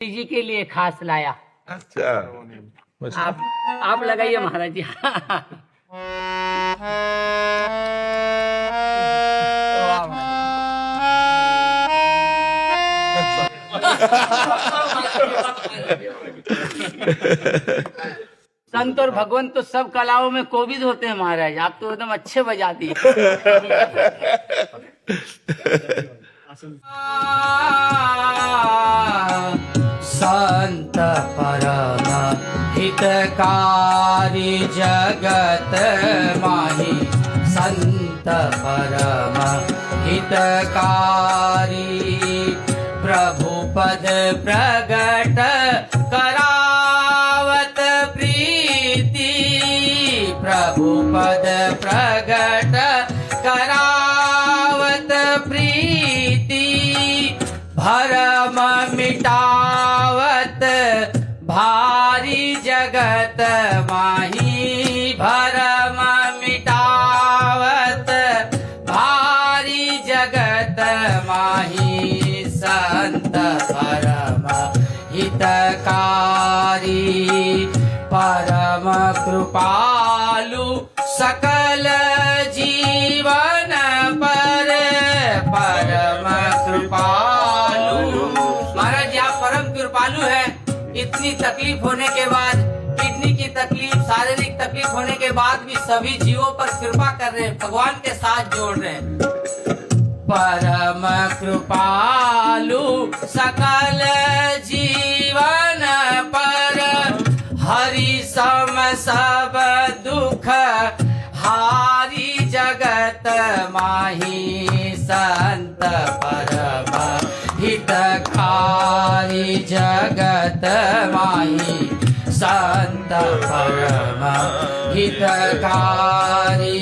जी के लिए खास लाया। अच्छा आप लगाइए महाराज जी। संत और भगवंत तो सब कलाओं में कोविद होते हैं महाराज, आप तो एकदम अच्छे बजा दिए। संत परम हितकारी जगत माही, संत परम हितकारी प्रभु पद प्रगट करावत प्रीति, प्रभु पद प्रगट करावत प्रीति, भरम मिटावत भारी जगत माही, भरम मिटावत भारी जगत माही, संत परम हितकारी परम कृपालु सकल जीवन पर, परम कृपालु। महाराज आप परम कृपालु है। इतनी तकलीफ होने के बाद, किडनी की तकलीफ, शारीरिक तकलीफ होने के बाद भी सभी जीवों पर कृपा कर रहे हैं, भगवान के साथ जोड़ रहे हैं। परम कृपालु सकल जीवन पर, हरि सम सब दुख हारी जगत माही, संत परम हितकारी जगत माही, संत परम हितकारी।